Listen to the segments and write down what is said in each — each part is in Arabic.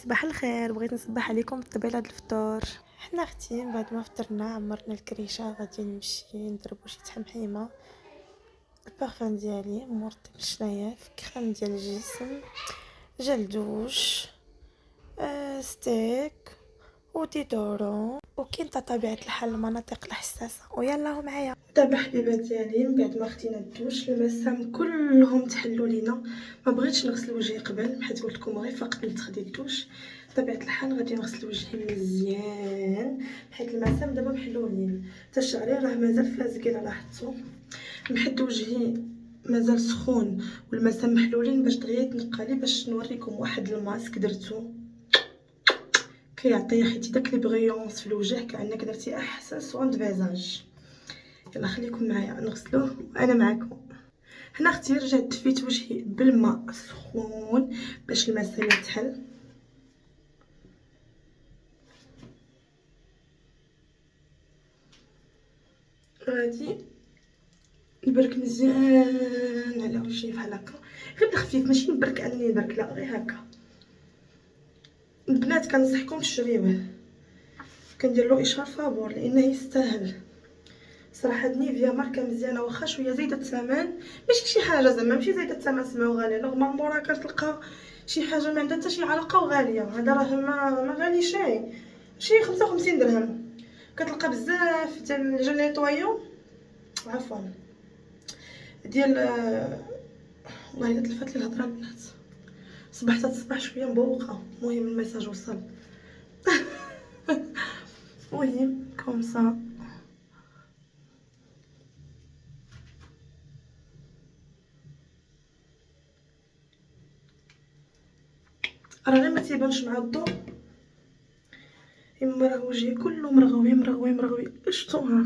صباح الخير، بغيت نصبح عليكم بطبيل هاد الفطور. حنا اختي من بعد ما فطرنا عمرنا الكريشه غادي نمشي نضربو شي تحمحيمه. البارفان ديالي مرطب الشنايف، كريم ديال الجسم، جل دوش، ستيك وديدورون، وكاين تا طبيعه الحال المناطق الحساسه. ويلا معايا. دابا حبيبات ديالي من بعد ما خدينا الدوش المسام كلهم تحلوا لينا. ما بغيتش نغسل وجهي قبل حيت قلت لكم غير فقط نتخدي الدوش. بطبيعه الحال غادي نغسل وجهي مزيان حيت المسام دابا محلولين. حتى شعري راه مازال فازق الا لاحظتوا. نحد وجهي مازال سخون والمسام محلولين باش دغيا يتنقى لي، باش نوريكم واحد الماسك درتو كيعطي حيت داك لي بغيونس في الوجه كانك درتي احسن سوان دو فيزاج. يلا خليكم معايا نغسلوه وانا معاكم. هنا اختي رجعت دفيت وجهي بالماء سخون باش المسام يتحل. غادي نبرك مزيان على وجهي بحال هكا، غير خفيف ماشي نبرك انني نبرك، لا غير هكا. البنات كنصحكم تشريوه، كندير له اشهار فابور لانه يستاهل صراحه. هاد نيفيا ماركه مزيانه واخا شويه زايده الثمن، ماشي شي حاجه زعما ماشي زايده الثمن سمعوا غاليه، نورمالمون راه كتلقى شي حاجه ما عندها حتى شي علاقه وغاليه. هذا راه ما غالي شي 55 درهم. كتلقى بزاف ديال جل نيطويو، عفوا ديال والله الا تلفات لي الهضره البنات. صبحت هاد الصباح شويه مبوقه، المهم الميساج وصل. المهم كومسا راه غير ما تيبانش مع الضوء، اما راه وجهي كله مرغوي مرغوي مرغوي. شفتوها؟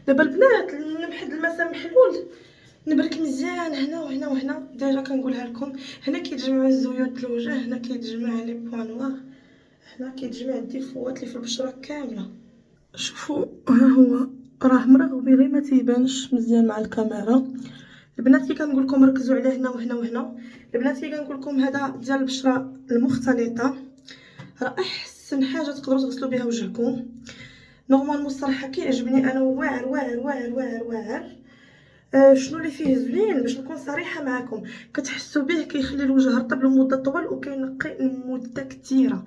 دابا البنات نبحد المسام محلول نبرك مزيان هنا وهنا وهنا. ديجا كنقولها لكم، هنا كيتجمعوا الزيوت الوجه، هنا كيتجمع لي بوان نوار، هنا كيتجمع الديفوات اللي في البشره كامله. شوفوا ها هو راه مرغوي غير ما تيبانش مزيان مع الكاميرا. البنات كي كنقول لكم ركزوا على هنا وهنا وهنا. البنات كي كنقول لكم هذا ديال البشره المختلطه، راه احسن حاجه تقدروا تغسلوا بها وجهكم. نورمالمون الصراحه كيعجبني انا واعر واعر واعر واعر واعر. شنو اللي فيه زوين باش نكون صريحه معكم، كتحسوا به كيخلي الوجه رطب لمده طوال وكينقي لمده كثيره.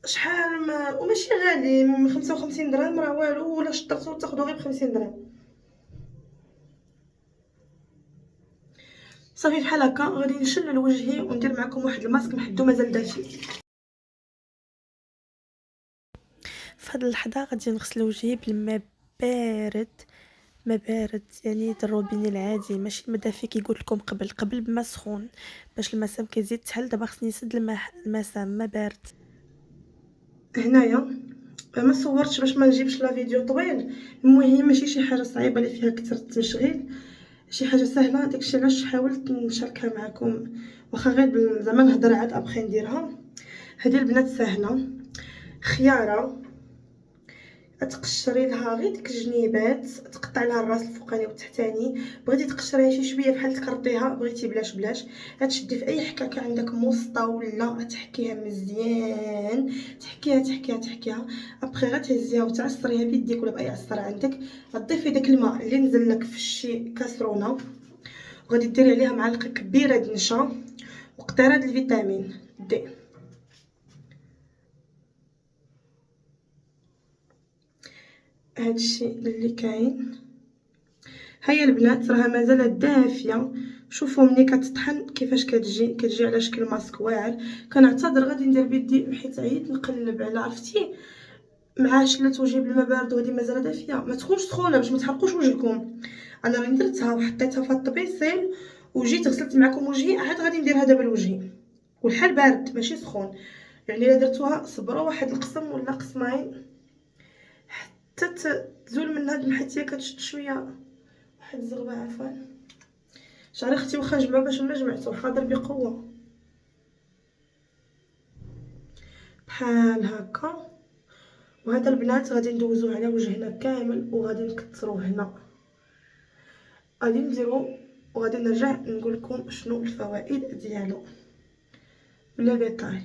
شحال ما وماشي غالي، من 55 درهم راه والو، ولا شطرتو تاخذو غير ب 50 درهم. صافي بحال هكا غادي نشلل وجهي وندير معكم واحد الماسك محدو مازال دافي. في هاد اللحظه غادي نغسل وجهي بالماء بارد، ما بارد يعني الروبيني العادي ماشي الماء دافي كي قلت لكم قبل بما سخون باش المسام كيزيد تحل. دابا خصني نسد المسام ما بارد. هنايا ما صورتش باش ما نجيبش لا فيديو طويل. المهم ماشي شي حاجه صعيبه اللي فيها كثر التشغيل، شي حاجه سهله. داكشي علاش حاولت نشاركها معكم، واخا غير زعما نهضر عاد ابخي نديرها. هذه البنات سهله، خياره تقشري لها غير ديك الجنيبات، تقطعي لها الراس الفوقاني والتحتاني. بغيتي تقشريها شي شويه بحال تكرطيها، بغيتي بلاش. غتشدي في اي حكاكه عندك موسطه ولا تحكيها مزيان، تحكيها ابخي غتهزيها وتعصريها بيديك ولا باي عصاره عندك. غتضيفي داك الماء اللي نزل لك في شي كاسرونه، وغادي ديري عليها معلقه كبيره د النشا وقطيره د الفيتامين دي. هادشي اللي كاين. هيا البنات راها مازالت دافيه. شوفوا ملي كتطحن كيفاش كتجي على شكل ماسك واعر. كنعتذر غادي ندير بيدي حيت عييت نقلب على عرفتي مع شلت وجهي بالماء بارد وهذه مازال دافيه. ما تكونش سخونه باش ما تحرقوش وجهكم. انا راني درتها وحطيتها في الطبيسيل وجيت غسلت معكم وجهي، عاد غادي نديرها دابا لوجهي والحال بارد ماشي سخون. يعني الا درتوها صبروا واحد القسم ولا قسمين حتى تزول من هاد المحيتيه كتشد شويه واحد الزغبه. عفوا شعري اختي واخا نجمعو باش ما جمعتو حاضر بقوه بحال هكا. وهذا البنات غادي ندوزوه على وجهنا كامل وغادي نكثروه هنا غادي نديرو وغادي نرجع نقول لكم شنو الفوائد ديالو بلا ديتاي.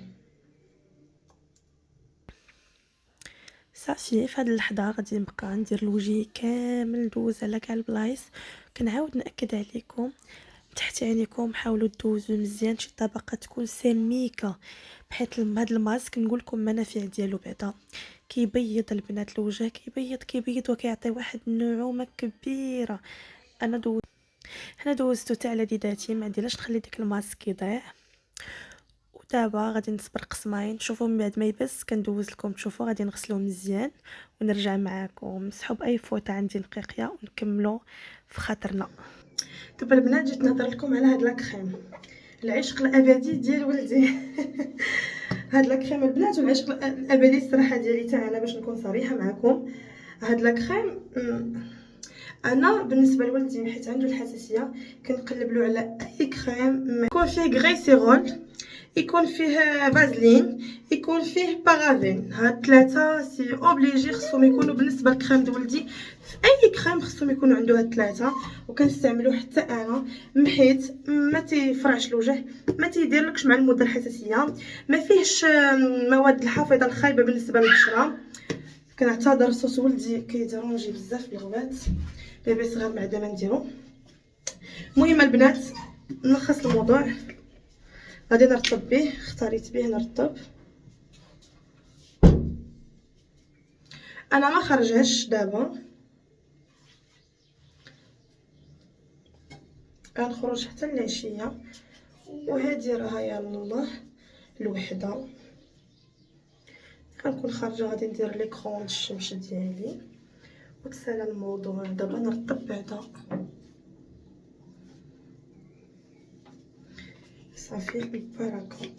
صافي في هاد اللحظه غادي نبقى ندير الوجه كامل، ندوز على كاع البلايص. كنعاود ناكد عليكم تحت عينيكم حاولوا دوزوا مزيان شي طبقه تكون سميكه، بحيث هاد الماسك نقول لكم المنافع ديالو بعدا كيبيض البنات الوجه، كيبيض وكيعطي واحد النعومه كبيره. انا دوزتو حتى على يداتي، ما عنديش نخلي داك الماسك يضيع. ودابا غادي نصبر قسمين، شوفوا من بعد ما يبس كندوز لكم تشوفوا. غادي نغسلوه مزيان ونرجع معاكم. مسحوا باي فوطه عندي نقيقيه ونكملوا في خاطرنا. دابا البنات جيت نهضر لكم على هاد لاكريم العشق الابدي ديال ولدي. هاد لاكريم البنات والعشق الابدي الصراحه ديالي حتى انا، باش نكون صريحه معكم. هاد لاكريم انا بالنسبه لولدي حيت عنده الحساسيه كنقلب له على اي كريم يكون فيه غليسيرول، يكون فيه فازلين، يكون فيه بارافين. هاد ثلاثه سي اوبليجي خصهم يكونوا بالنسبه للكريم د ولدي. في اي كريم خصهم يكونوا عنده هاد ثلاثه، وكنستعملوه حتى انا حيت ما تيفرعش الوجه، ما تيديرلكش مع المده الحساسيه، ما فيهش مواد الحافظه الخايبه بالنسبه للبشره. كنعتذر صوت ولدي كيديرونجي بزاف في الغوات، بيبي صغير بعدا ما نديرو. المهم البنات نلخص الموضوع، غادي نرطب به، اختاريت به نرطب. انا ما خرجهاش دابا، غنخرج حتى العشيه. وهذه راها يا الله الوحده، كنكون خارجه غادي ندير ليكرون الشمس ديالي وتسالى الموضوع. دابا نرطب بعدا صافي بالبركه.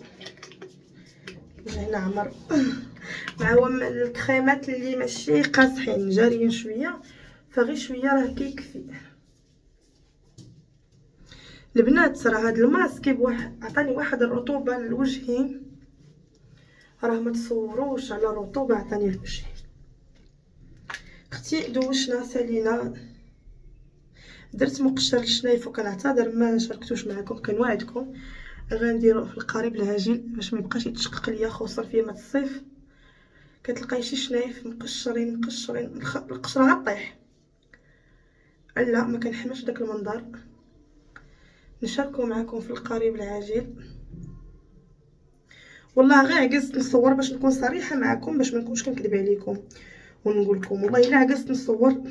وجهنا عمر مع هو الكريمات اللي ماشي قاصحين جاريين شويه، فغير شويه راه كيكفي. البنات راه هاد الماسك عطاني واحد الرطوبه لوجهي، راه ما تصوروش على الرطوبه عطاني لوجهي. اختي دوشنا سالينا، درت مقشر الشنايف وكنعتذر ما شاركتوش معكم. كنوعدكم غنديرو في القريب العاجل باش ما يبقاش يتشقق ليا، خصوصا في مات الصيف كتلقاي شي شنايف مقشرين القشره غطيح. لا ما كنحملش داك المنظر. نشاركو معكم في القريب العاجل. والله غير عجزت نصور باش نكون صريحه معكم، باش ما نكونش كنكذب عليكم ونقول لكم والله الا عجزت نصور.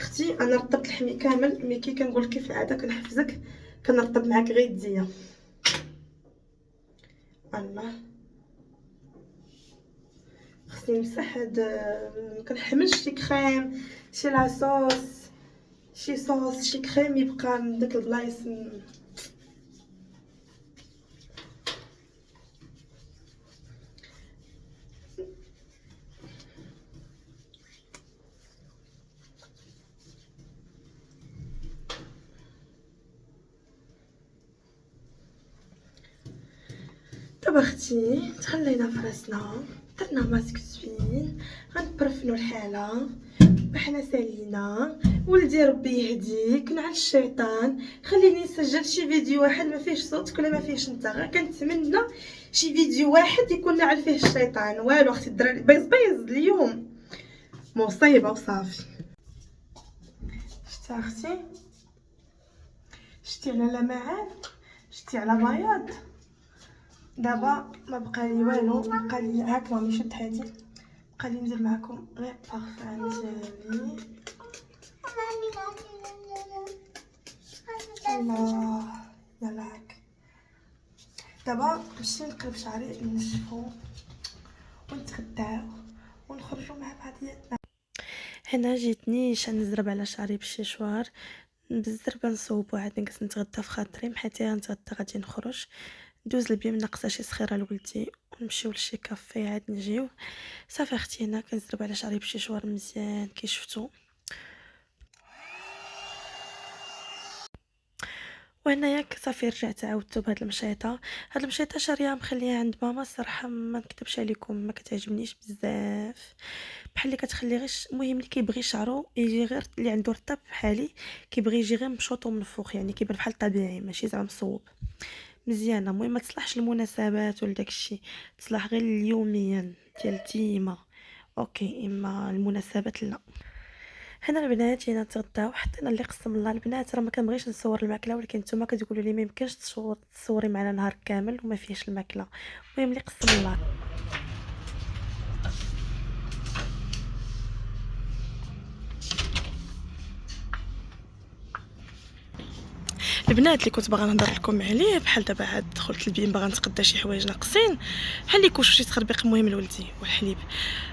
اختي انا رطبت الحمي كامل، مي كي كنقول كيف العاده كنحفزك كنرطب معاك غير يديا. الله خصني نمسح هاد، ما كنحملش شي كريم شي لاصوص شي صوص شي كريم يبقى من داك البلايص. دابا اختي تخلينا فراسنا، درنا ماسك زوين، غنبرفنوا الحاله وحنا سالينا. ولدي ربي يهديك نعل الشيطان، خليني نسجل شي فيديو واحد ما فيهش صوتك ولا ما فيهش انت، غير كنتمنى شي فيديو واحد يكون نعل فيه الشيطان. والو اختي الدراري بيز اليوم مصيبه وصافي. شتي اختي، شتي على لمعان، شتي على بياض. دابا ما بقى لي والو، بقى لي هاك مامي شد هادي، بقى لي ندير معكم غير بارفان ديالي. الله يلا هاك. دابا نمشي نقلب شعري نشفو ونتغداو ونخرجوا مع بعضياتنا. هنا جيتني نزرب على شعري بالشيشوار بالزربه، نصوب عاد نقص نتغدى في خاطري، حتى نتغدى غادي نخرج ندوز البيم ناقصه شي صخيره لولدي ونمشيو لشي كافي عاد نجيو. صافي اختي هنا كنزرب على شعري بالشيشوار مزيان كي شفتو. وهنايا صافي رجعت عاودت بهاد المشيطه. هاد المشيطه شاريها مخليها عند ماما، الصراحه ما نكذبش عليكم ما كتعجبنيش بزاف، بحال اللي كتخلي غير المهم اللي كيبغي شعرو يجي غير اللي عنده رطب بحالي، كيبغي يجي غير مشوطو من الفوق، يعني كيبان بحال طبيعي ماشي زعما مصوب. مزيانه، المهم ما تصلحش المناسبات ولا داكشي، تصلح غير اليوميا ديال ديما. اوكي، اما المناسبات لا. حنا البنات جينا نتغداو، حتى انا اللي قسم الله البنات راه ما كنبغيش نصور الماكله، ولكن نتوما كتقولوا لي ما يمكنش تصوري معنا نهار كامل وما فيهش الماكله. المهم اللي قسم الله. البنات اللي كنت باغا نهضر لكم عليه، بحال دابا عاد دخلت البيم باغا نتقدا شي حوايج ناقصين، بحال اللي كوش شي تخربيق المهم لولدي والحليب.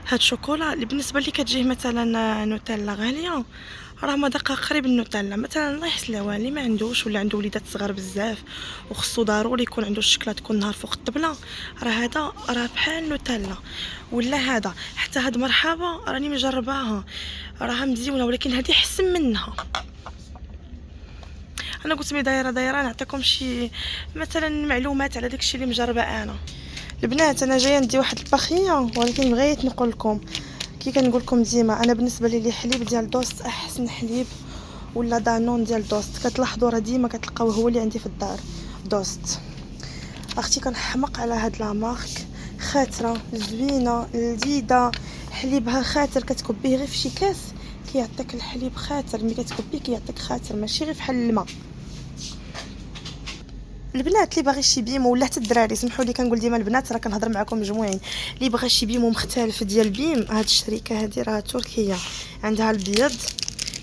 هاد الشوكولا اللي بالنسبه لي كتجيه مثلا نوتيلا غاليه، راه مذاقها قريب النوتيلا مثلا. الله يحسن العوالي ما عندوش ولا عنده وليدات صغار بزاف وخصو ضروري يكون عنده الشكلاط كل نهار فوق الطبله، راه هذا راه بحال النوتيلا. ولا هذا حتى هاد مرحبا راني مجرباها راها مزيونه، ولكن هذه احسن منها. انا قلت مي دايره نعطيكم شي مثلا معلومات على داكشي اللي مجربه انا. البنات انا جايه ندي واحد الباخيه، ولكن بغيت نقول لكم كي كنقول لكم ديما، انا بالنسبه لي حليب ديال دوست احسن حليب، ولا دانون ديال دوست. كتلاحظوا راه ديما كتلقاوه هو اللي عندي في الدار دوست. اختي كنحمق على هاد لا مارك، خاطره زوينه لذيذه، حليبها خاطر، كتكبيه غير في شي كاس كيعطيك الحليب خاطر، ملي كتكبيه كيعطيك خاطر ماشي غير بحال الماء. البنات اللي باغي شي بيمو ولا حتى الدراري، سمحوا لي كنقول ديما البنات راه كنهضر معكم مجموعين، اللي بغى شي بيمو مختلف ديال بيم، هاد الشركه هذه راه تركيه، عندها البيض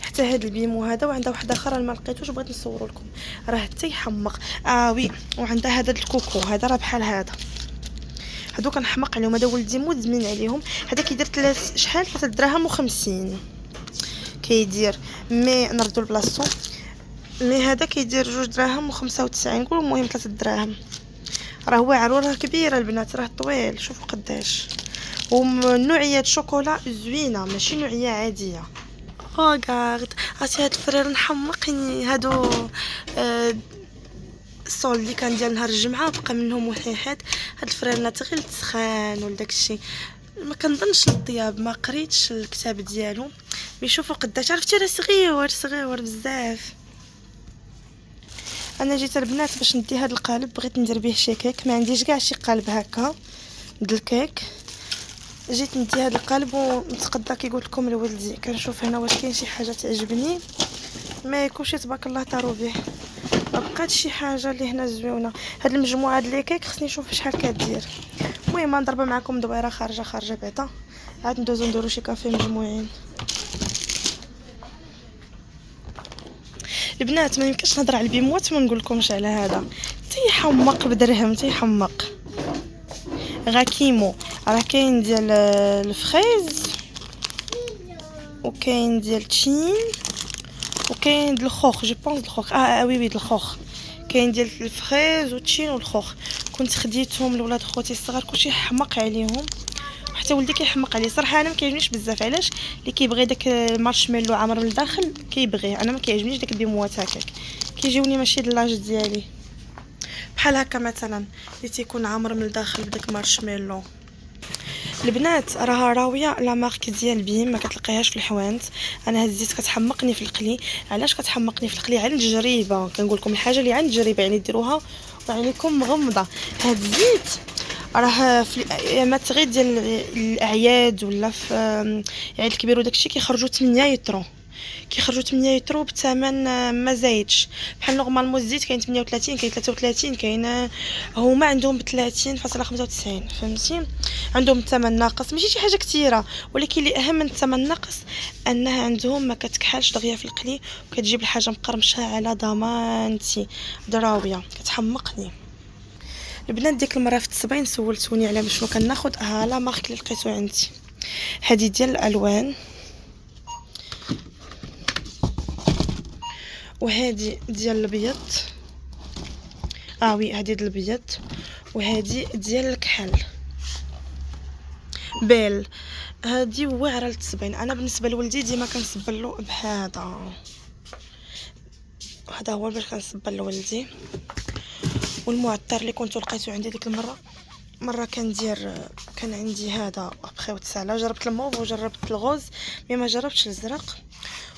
حتى هاد البيمو هذا، وعندها واحد اخر ما لقيتوش بغيت نصوروا لكم، راه حتى يحمق. وي، وعندها هذا الكوكو هذا راه بحال هذا، هادو كنحمق عليهم، هذا ولدي مدمن عليهم. هذا كيدير شحال 3 دراهم و50 كيدير، مي نردو لبلاصتو. مي هذا كيدير 2 دراهم و95 نقولوا المهم 3 دراهم. راه واعر وراه كبيره البنات، راه طويل شوفوا قداش. ونوعيه شوكولا زوينه ماشي نوعيه عاديه. غارد عرفتي هاد الفرير نحمقني هادو. الصول اللي كان ديال نهار الجمعه بقى منهم وحيحات، هاد الفريرنات غير التسخان ولا داكشي، ما كنظنش الطياب، ما قريتش الكتاب ديالو. بيشوفوا قداش عرفتي راه صغيور بزاف. انا جيت البنات باش ندي هاد القالب، بغيت ندير به شي كيك، ما عنديش كاع شي قالب هكا د الكيك، جيت ندي هاد القالب ونتقدا كي قلت لكم لولدي كنشوف هنا واش كاين شي حاجه تعجبني، ما كلشي تبارك الله طارو به، ما بقاتش شي حاجه اللي هنا زوينه. هاد المجموعه د الكيك خصني نشوف شحال كدير. المهم نضرب معكم دويره خارجه بعدا، عاد ندوزو نديرو شي كافي مجموعين. البنات ما يمكنش نهضر على البيموات ما نقول لكمش على هذا، تيحمق بدرهم تيحمق. غاكيمو راه كاين ديال الفريز، وكاين ديال تشين، وكاين ديال الخوخ جو بونس الخوخ وي ديال الخوخ، كاين ديال الفريز وتشين والخوخ. كنت خديتهم لولاد خوتي الصغار كلشي حمق عليهم، حتى ولدي كيحمق عليه صراحه. انا ما كيعجبنيش بزاف، علاش؟ اللي كيبغي داك المارشميلو عامر من الداخل كيبغيه، انا ما كيعجبنيش داك البيموات هكاك، كيجيوني ماشي د لاج ديالي. بحال هكا مثلا اللي تيكون عامر من الداخل بداك مارشميلو. البنات راه راويه لا مارك ديال بيم ما كتلقيهاش في الحوانت. انا هاد الزيت كتحمقني في القلي. علاش كتحمقني في القلي؟ عند التجربه كنقول لكم الحاجه اللي عند التجربه، يعني ديروها وعينيكم مغمضه. هاد الزيت راه في الايامات غير ديال الاعياد ولا في عيد الكبير وداكشي كيخرجوا 8 يترو، كيخرجوا 8 يترو بثمن ما زايدش. بحال نورمالمون الزيت كاين 38 كاين 33 كاين، هما عندهم ب 30.95 فهمتي، عندهم الثمن ناقص ماشي شي حاجه كثيره، ولكن اللي اهم من الثمن ناقص انها عندهم ما كتكحلش دغيا في القلي، وكتجيب الحاجه مقرمشه على ضمانتي. دراويه كتحمقني البنات. ديك المره في التصبين سولتوني على شنو كناخذ، لا مارك اللي لقيتو عندي هذه ديال الالوان، وهذه ديال الابيض، وي هذه ديال الابيض، وهذه ديال الكحل بيل. هذه واعره للتصبين. انا بالنسبه لولدي ديما كنصبر له بهذا، وهذا هو باش كنصبر لولدي. والمعطر اللي كنت لقيته عندي ديك مره كان عندي هذا ابخي وتسالى. جربت الموف وجربت الغوز مي ما جربتش الزرق.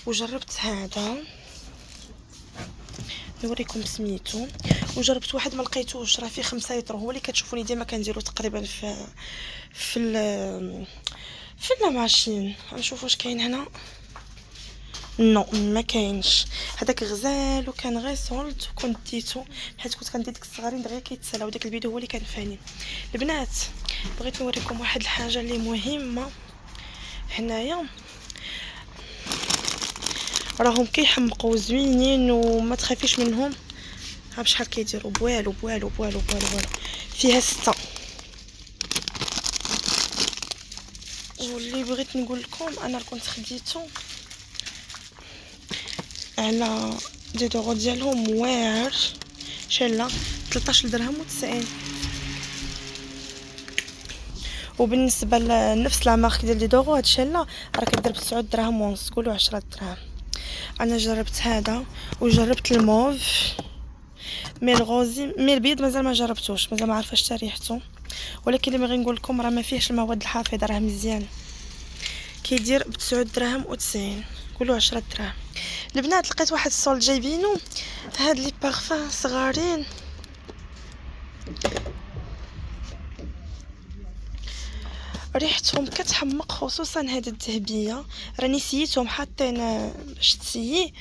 وجربت هذا نوريكم سميتو. وجربت واحد ما لقيتوش، راه فيه 5 لتر، هو اللي كتشوفوني ديما كنديرو تقريبا في لا ماشين. غنشوف واش كاين هنا. نو ما كاينش. هذاك غزال وكان غير سولت وكنت ديتو حيت كنت كندير ديك الصغارين دغيا كيتسالاو. داك الفيديو هو اللي كنفاني. البنات بغيت نوريكم واحد الحاجه اللي مهمه هنايا. راهم كيحمقوا زوينين وما تخافيش منهم. ها بشحال كيديروا بوالو بوالو بوالو بوالو بوالو. فيها 6. واللي بغيت نقول لكم انا كنت خديته على دي دوغو ديالهم واعر شاله 13 درهم و90. وبالنسبه لنفس لا مارك ديال دي دوغو هاد الشاله راه كدير ب 9 دراهم ونص، قولوا 10 دراهم. انا جربت هذا وجربت الموف مي الغوزي مي البيض مازال ما جربتوش، مازال ما عارفه حتى ريحته. ولكن اللي بغي نقول لكم راه ما فيهش المواد الحافظه، راه مزيان. كيدير ب 9 دراهم و90، قولوا 10 دراهم. البنات لقيت واحد الصول جايبينو هاد لي بارفان صغارين. ريحتهم كتحمق، خصوصا هاد الذهبيه. راني سيتهم حاطين باش تسيي.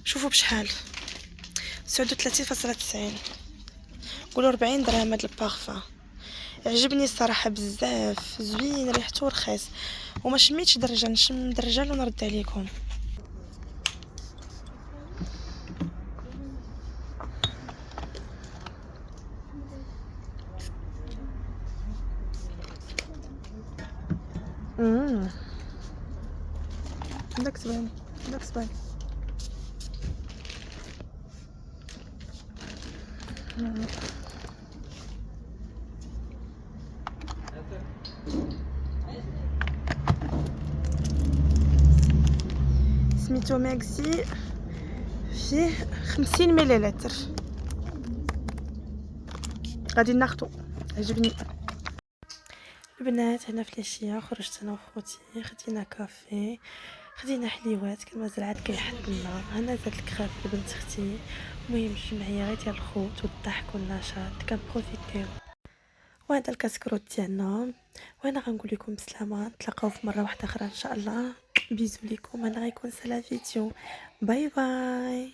شوفوا بشحال 39.90، قولوا 40 درهم هاد البارفان. عجبني الصراحه بزاف، زوين ريحته رخيص. وما شميتش درجه، نشم درجه ونرد عليكم. عندك زبان عندك زبان. سميتو ماكسي، فيه 50 مليلتر. غادي ناخدو، عجبني. البنات هنا في العشيه خرجت انا وخوتي، خدينا كافي، خدينا حليوات، كان مازال عاد كيحط لنا. هنا زاد الكراب لبنت اختي. المهم الجمعيه غير ديال الخوت والضحك والنشاط كنبروفيتيو. وهذا الكسكروت ديالنا. وانا غنقول لكم بسلامه، نتلاقاو في مره واحده اخرى ان شاء الله. بيزو ليكم. انا غيكون سلا فيديو. باي باي.